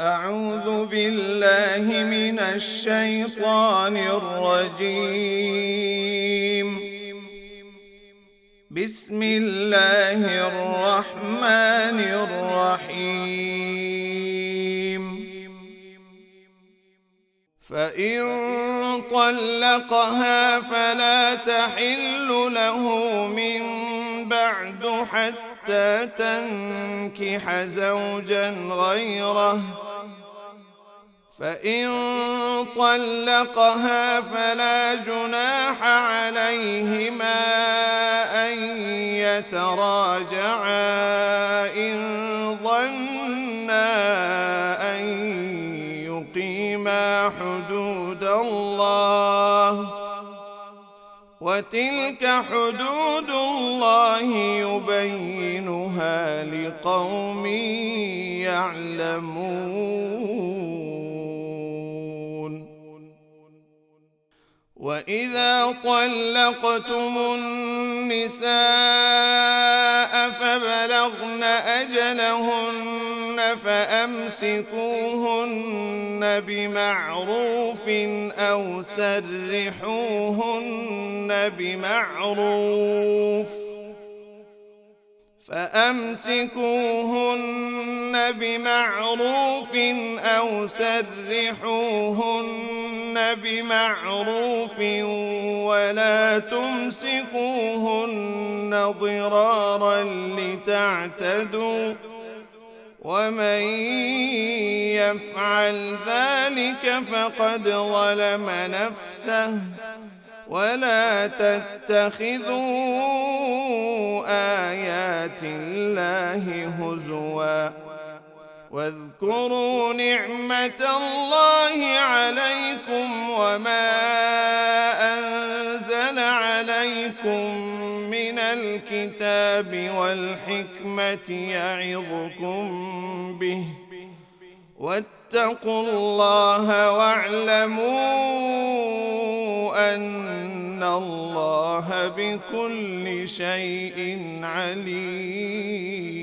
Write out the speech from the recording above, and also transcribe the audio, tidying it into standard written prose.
أعوذ بالله من الشيطان الرجيم. بسم الله الرحمن الرحيم. فإن طلقها فلا تحل له من بعد حتى تنكح زوجا غيره، فإن طلقها فلا جناح عليهما أن يتراجعا إن ظنا أن يقيما حدود الله، وتلك حدود الله يبينها لقوم يعلمون. وإذا طلقتم النساء فبلغن أجلهن فأمسكوهن بمعروف أو سرحوهن بمعروف ولا تمسكوهن ضرارا لتعتدوا، ومن يفعل ذلك فقد ظلم نفسه. ولا تتخذوا آيات الله هزوا، واذكروا نعمة الله عليكم وما أنزل عليكم من الكتاب والحكمة يعظكم به، واتقوا الله واعلموا أن الله بكل شيء عليم.